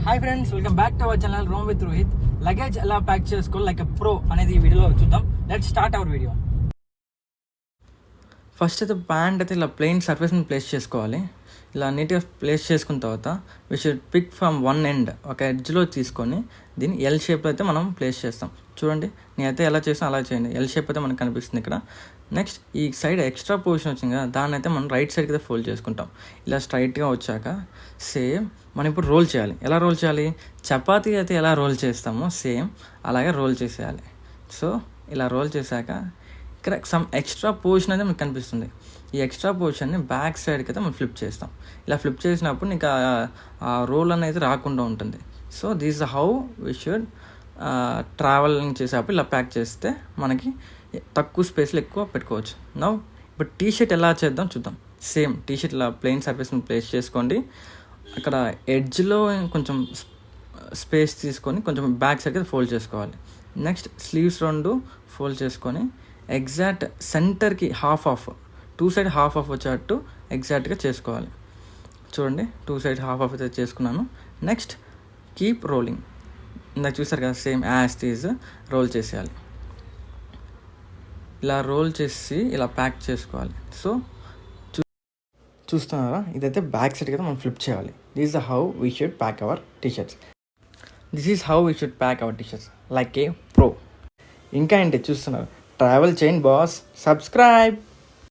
Hi friends, welcome back to our channel Rome with Rohit. Luggage ఎలా pack చేసుకోవాలి like pro అనేది ఈ వీడియోలో చూద్దాం. Let's start our video. First అయితే ప్యాంట్ అయితే ఇలా ప్లెయిన్ సర్ఫేస్ని ప్లేస్ చేసుకోవాలి. ఇలా నీట్గా ప్లేస్ చేసుకున్న తర్వాత we should pick from one end, ఒక ఎడ్జ్లో తీసుకొని దీన్ని ఎల్ షేప్లో అయితే మనం ప్లేస్ చేస్తాం. చూడండి, నేనైతే ఎలా చేస్తాను అలా చేయండి. ఎల్ షేప్ అయితే మనకు కనిపిస్తుంది ఇక్కడ. నెక్స్ట్ ఈ సైడ్ ఎక్స్ట్రా పొజిషన్ వచ్చింది కదా, దాన్ని అయితే మనం రైట్ సైడ్కి అయితే ఫోల్డ్ చేసుకుంటాం. ఇలా స్ట్రైట్గా వచ్చాక సేమ్ మనం ఇప్పుడు రోల్ చేయాలి. ఎలా రోల్ చేయాలి? చపాతీ అయితే ఎలా రోల్ చేస్తామో సేమ్ అలాగే రోల్ చేసేయాలి. సో ఇలా రోల్ చేశాక ఇక్కడ సమ్ ఎక్స్ట్రా పొజిషన్ అయితే మనకు కనిపిస్తుంది. ఈ ఎక్స్ట్రా పొజిషన్ని బ్యాక్ సైడ్కి అయితే మనం ఫ్లిప్ చేస్తాం. ఇలా ఫ్లిప్ చేసినప్పుడు నీకు ఆ రోల్ అనేది రాకుండా ఉంటుంది. So this is how we should travelling చేసేటప్పుడు ఇలా ప్యాక్ చేస్తే మనకి తక్కువ స్పేస్లో ఎక్కువ పెట్టుకోవచ్చు. నౌ ఇప్పుడు టీ షర్ట్ ఎలా చేద్దాం చూద్దాం. సేమ్ టీ షర్ట్ ఇలా ప్లెయిన్ సర్ఫేస్ని ప్లేస్ చేసుకోండి. అక్కడ ఎడ్జ్లో కొంచెం స్పేస్ తీసుకొని కొంచెం బ్యాక్ సైడ్కి ఫోల్డ్ చేసుకోవాలి. నెక్స్ట్ స్లీవ్స్ రెండు ఫోల్డ్ చేసుకొని ఎగ్జాక్ట్ సెంటర్కి హాఫ్ టూ సైడ్ హాఫ్ వచ్చేటట్టు ఎగ్జాక్ట్గా చేసుకోవాలి. చూడండి, టూ సైడ్ హాఫ్ అయితే చేసుకున్నాను. Next keep rolling. ఇందాక చూసారు కదా, సేమ్ యాజ్ తీజ్ రోల్ చేసేయాలి. ఇలా రోల్ చేసి ఇలా ప్యాక్ చేసుకోవాలి. సో చూస్తున్నారా, ఇదైతే బ్యాక్ సైడ్ కదా మనం ఫ్లిప్ చేయాలి. This is how we should pack our T-shirts. This is how we should pack our T-shirts like a pro. ఇంకా ఏంటి చూస్తున్నారు, ట్రావెల్ చేయండి బాస్, సబ్స్క్రైబ్.